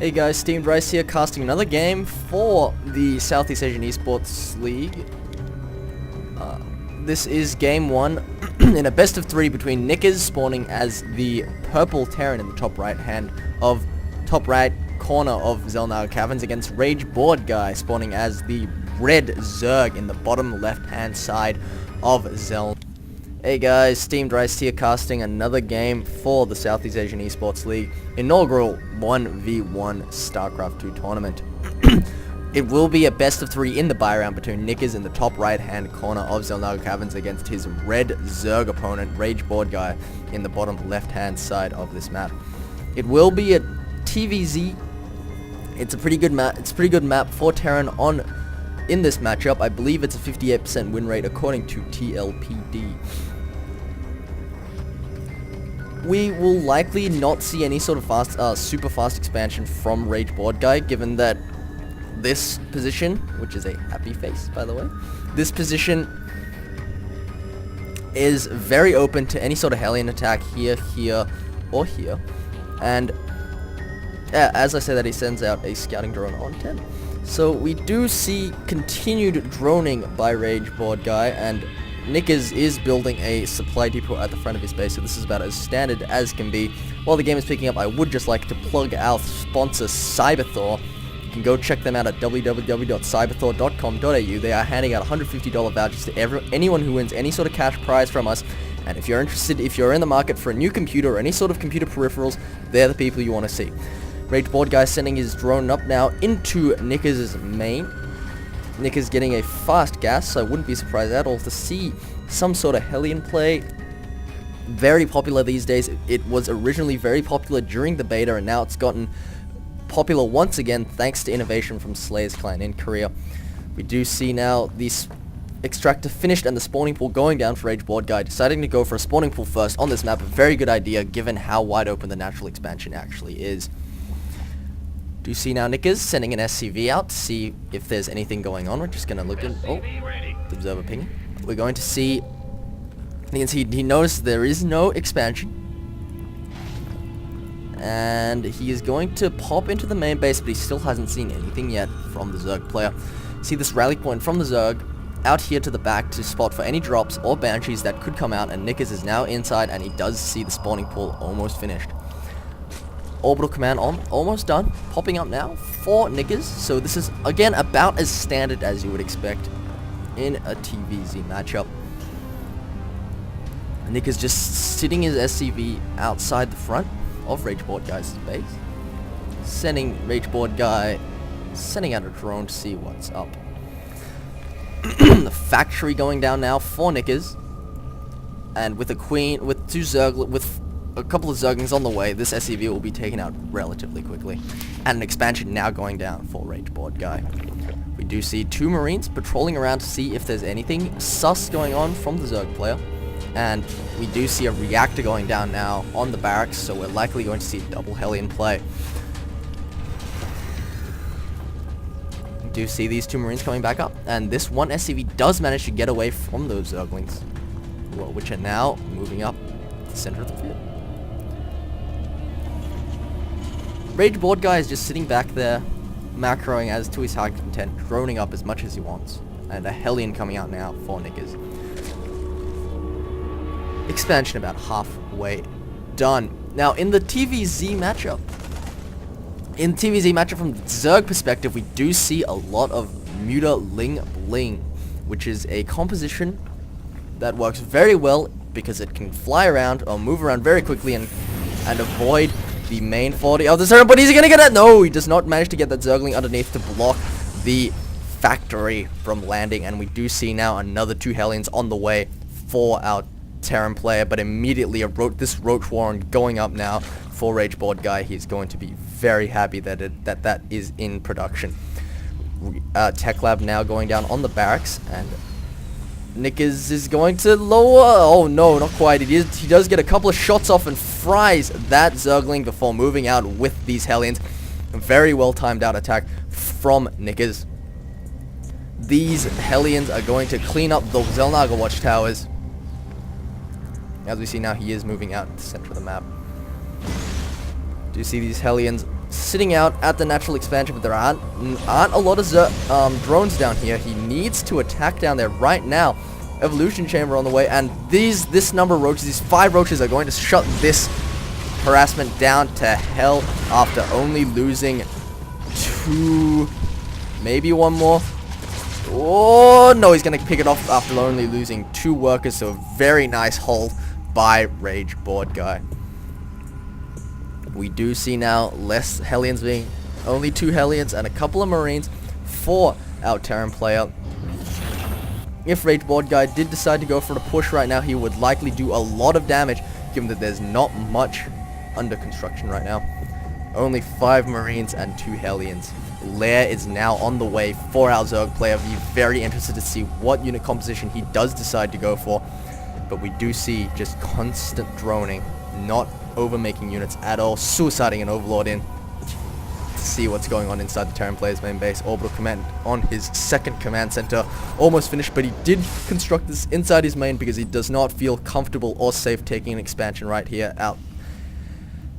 Hey guys, SteemDRIce here, casting another game for the Southeast Asian Esports League. This is game 1 in a best of 3 between NikkeZ spawning as the purple Terran in the top right corner of Zelnaga Caverns against RageBoredguy spawning as the red Zerg in the bottom left hand side of Zelnaga. Hey guys, SteemDRIce here, casting another game for the Southeast Asian Esports League inaugural 1v1 StarCraft 2 tournament. It will be a best of 3 in the buy round between NikkeZ in the top right hand corner of Zelnaga Caverns against his red Zerg opponent RageBoredguy in the bottom left hand side of this map. It will be a TVZ. It's a pretty good map. It's a pretty good map for Terran in this matchup. I believe it's a 58% win rate according to TLPD. We will likely not see any sort of super fast expansion from RageBoredguy, given that this position, which is a happy face by the way, this position is very open to any sort of Hellion attack here, here, or here. And as I say that, he sends out a scouting drone on 10. So we do see continued droning by RageBoredguy, and NikkeZ is building a supply depot at the front of his base, so this is about as standard as can be. While the game is picking up, I would just like to plug our sponsor Cyberthor. You can go check them out at www.cyberthor.com.au. They are handing out $150 vouchers to anyone who wins any sort of cash prize from us. And if you're interested, if you're in the market for a new computer or any sort of computer peripherals, they're the people you want to see. RageBoredguy sending his drone up now into NikkeZ's main. NikkeZ getting a fast gas, so I wouldn't be surprised at all to see some sort of Hellion play. Very popular these days. It was originally very popular during the beta, and now it's gotten popular once again thanks to innovation from Slayer's clan in Korea. We do see now the extractor finished and the spawning pool going down for RageBoredguy, deciding to go for a spawning pool first on this map. A very good idea given how wide open the natural expansion actually is. Do you see now NikkeZ sending an SCV out to see if there's anything going on. We're just going to look in. Oh, the observer pinging. We're going to see. You can see he noticed there is no expansion. And he is going to pop into the main base, but he still hasn't seen anything yet from the Zerg player. See this rally point from the Zerg out here to the back to spot for any drops or banshees that could come out, and NikkeZ is now inside, and he does see the spawning pool almost finished. Orbital command on, almost done, popping up now for NikkeZ. So this is again about as standard as you would expect in a TVZ matchup. NikkeZ just sitting his SCV outside the front of RageBoredguy's base, sending RageBoredguy sending out a drone to see what's up. The factory going down now for NikkeZ, and with a queen, with two Zerg, with a couple of Zerglings on the way, this SCV will be taken out relatively quickly. And an expansion now going down for RageBoredguy. We do see 2 Marines patrolling around to see if there's anything sus going on from the Zerg player. And we do see a reactor going down now on the barracks, so we're likely going to see double Hellion play. We do see these 2 Marines coming back up, and this one SCV does manage to get away from those Zerglings, which are now moving up to the center of the field. RageBoredguy is just sitting back there, macroing as to his heart's content, droning up as much as he wants. And a Hellion coming out now for NikkeZ. Expansion about halfway done. Now, in the TVZ matchup, from the Zerg perspective, we do see a lot of Muta Ling Bling, which is a composition that works very well because it can fly around or move around very quickly and avoid the main 40 of the Zerg, but he's gonna get it. No, he does not manage to get that Zergling underneath to block the factory from landing, and we do see now another 2 Hellions on the way for our Terran player, but immediately this Roach Warren going up now for RageBoredguy. He's going to be very happy that is in production. Tech Lab now going down on the barracks, and NikkeZ is going to lower. Oh no, not quite. He does get a couple of shots off and fries that Zergling before moving out with these Hellions. A very well timed out attack from NikkeZ. These Hellions are going to clean up the Zelnaga watchtowers. As we see now, he is moving out to the center of the map. Do you see these Hellions sitting out at the natural expansion, but there aren't a lot of drones down here. He needs to attack down there right now. Evolution chamber on the way, and this number of roaches, these 5 roaches, are going to shut this harassment down to hell after only losing 2, maybe 1 more. Oh no, he's gonna pick it off after only losing 2 workers. So very nice hold by RageBoredguy. We do see now less Hellions, being only 2 Hellions and a couple of Marines for our Terran player. If RageBoredguy did decide to go for the push right now, he would likely do a lot of damage, given that there's not much under construction right now. Only 5 Marines and 2 Hellions. Lair is now on the way for our Zerg player. Be very interested to see what unit composition he does decide to go for. But we do see just constant droning, not overmaking units at all, suiciding an Overlord in to see what's going on inside the Terran player's main base. Orbital command on his second command center, almost finished, but he did construct this inside his main because he does not feel comfortable or safe taking an expansion right here out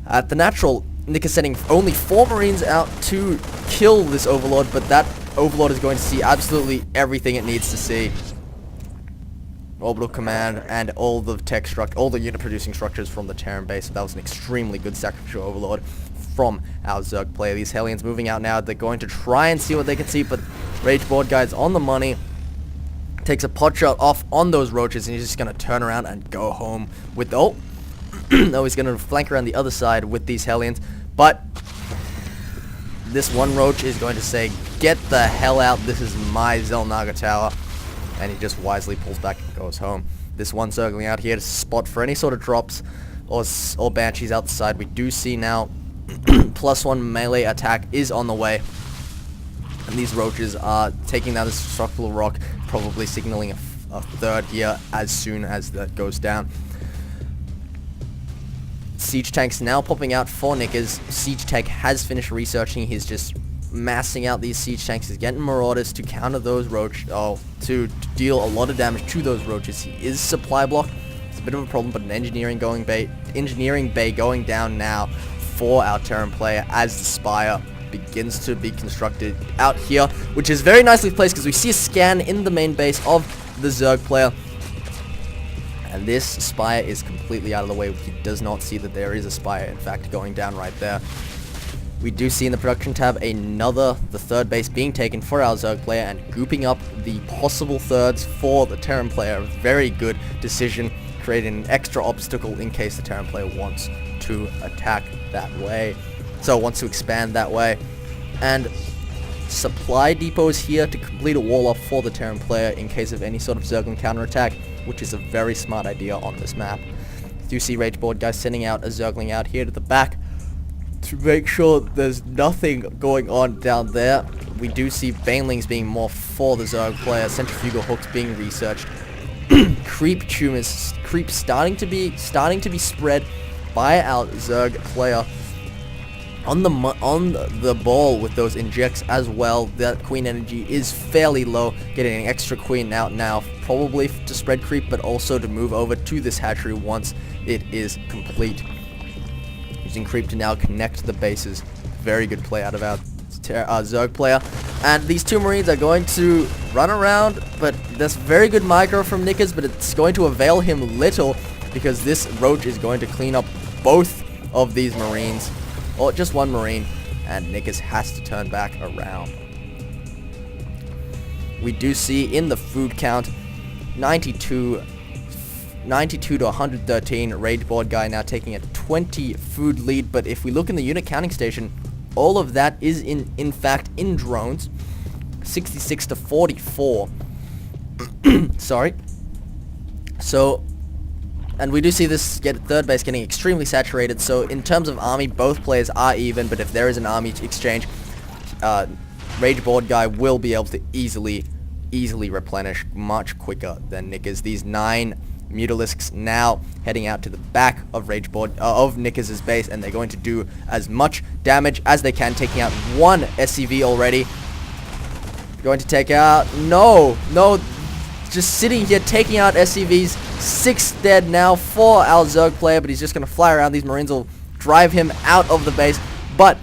at the natural. NikkeZ sending only 4 Marines out to kill this Overlord, but that Overlord is going to see absolutely everything it needs to see. Orbital command and all the all the unit producing structures from the Terran base. So that was an extremely good sacrificial Overlord from our Zerg player. These Hellions moving out now. They're going to try and see what they can see, but RageBoredguy is on the money. Takes a pot shot off on those roaches, and he's just going to turn around and go home with the... Oh! No, he's going to flank around the other side with these Hellions, but this one roach is going to say, get the hell out, this is my Xel'Naga tower, and he just wisely pulls back and goes home. This one circling out here to spot for any sort of drops or banshees outside. We do see now +1 melee attack is on the way, and these roaches are taking down this structural rock, probably signaling a third here as soon as that goes down. Siege tanks now popping out for NikkeZ. Siege tank has finished researching. He's just massing out these siege tanks. He's getting marauders to counter those to deal a lot of damage to those roaches. He is supply block. It's a bit of a problem, but an engineering bay going down now for our Terran player as the Spire begins to be constructed out here, which is very nicely placed because we see a scan in the main base of the Zerg player. And this Spire is completely out of the way. He does not see that there is a Spire, in fact, going down right there. We do see in the production tab the third base being taken for our Zerg player and grouping up the possible thirds for the Terran player. Very good decision, creating an extra obstacle in case the Terran player wants to attack that way. So wants to expand that way. And supply depots here to complete a wall off for the Terran player in case of any sort of Zergling counterattack, which is a very smart idea on this map. You do see RageBoredguy sending out a Zergling out here to the back to make sure there's nothing going on down there. We do see Banelings being more for the Zerg player, centrifugal hooks being researched. Creep tumors, creep starting to be spread by our Zerg player. On the ball with those injects as well. That queen energy is fairly low, getting an extra queen out now, probably to spread creep, but also to move over to this hatchery once it is complete. Using creep to now connect the bases. Very good play out of our Zerg player. And these 2 Marines are going to run around, but that's very good micro from NikkeZ, but it's going to avail him little because this roach is going to clean up both of these Marines. Or just 1 Marine, and NikkeZ has to turn back around. We do see in the food count 92 to 113. RageBoredguy now taking a 20 food lead, but if we look in the unit counting station, all of that is in fact in drones. 66 to 44. Sorry. So, and we do see this third base getting extremely saturated, so in terms of army, both players are even, but if there is an army exchange, RageBoredguy will be able to easily replenish much quicker than NikkeZ. These 9 Mutalisks now heading out to the back of NikkeZ's base, and they're going to do as much damage as they can, taking out 1 SCV already. Going to take out... No! Just sitting here taking out SCVs. 6 dead now for our Zerg player, but he's just going to fly around. These Marines will drive him out of the base, but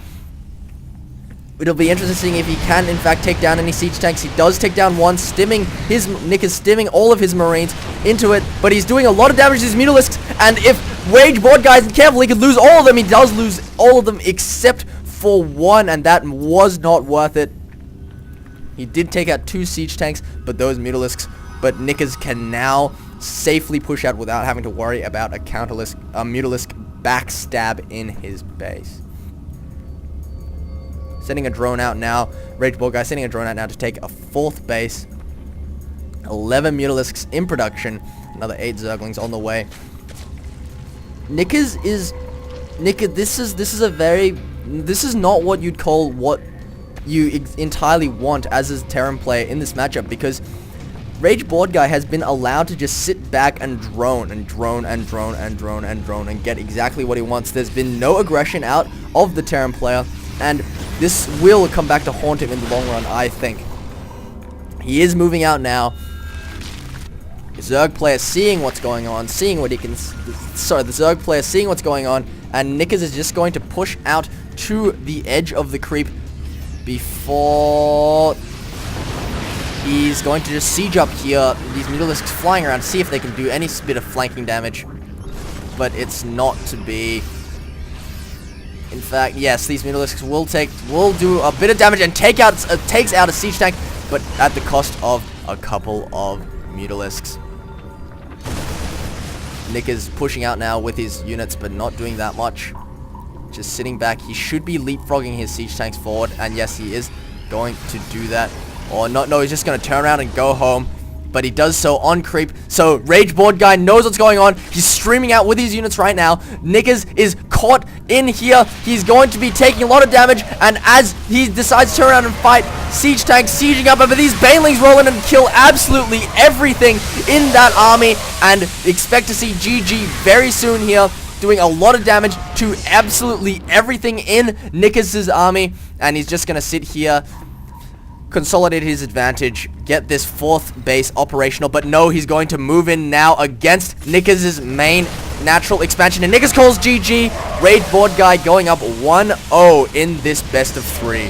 It'll be interesting if he can, in fact, take down any siege tanks. He does take down one, Nick is stimming all of his marines into it, but he's doing a lot of damage to his Mutalisks, and if RageBoredguy isn't careful, he could lose all of them. He does lose all of them except for one, and that was not worth it. He did take out 2 siege tanks, but those Mutalisks, but NikkeZ can now safely push out without having to worry about a Mutalisk backstab in his base. Sending a drone out now. RageBoredguy sending a drone out now to take a 4th base. 11 Mutalisks in production. Another 8 Zerglings on the way. NikkeZ, this is not what you'd call what you entirely want as a Terran player in this matchup, because RageBoredguy has been allowed to just sit back and drone and drone and drone and drone and drone and get exactly what he wants. There's been no aggression out of the Terran player, and this will come back to haunt him in the long run, I think. He is moving out now. The Zerg player seeing what's going on, seeing what he can... Sorry, the Zerg player seeing what's going on, and NikkeZ is just going to push out to the edge of the creep before... He's going to just siege up here. These Mutalisks flying around to see if they can do any bit of flanking damage. But it's not to be. In fact, yes, these Mutalisks will do a bit of damage and takes out a siege tank, but at the cost of a couple of Mutalisks. NikkeZ pushing out now with his units, but not doing that much. Just sitting back. He should be leapfrogging his siege tanks forward, and yes, he is going to do that. Or not, no, he's just going to turn around and go home. But he does so on creep. So RageBoredguy knows what's going on. He's streaming out with his units right now. NikkeZ is caught in here. He's going to be taking a lot of damage. And as he decides to turn around and fight, siege tanks sieging up. But these banelings roll in and kill absolutely everything in that army. And expect to see GG very soon here, doing a lot of damage to absolutely everything in NikkeZ's army. And he's just going to sit here, consolidate his advantage, get this 4th base operational, but no, he's going to move in now against NikkeZ's main natural expansion, and NikkeZ calls GG. RageBoredguy going up 1-0 in this best of 3.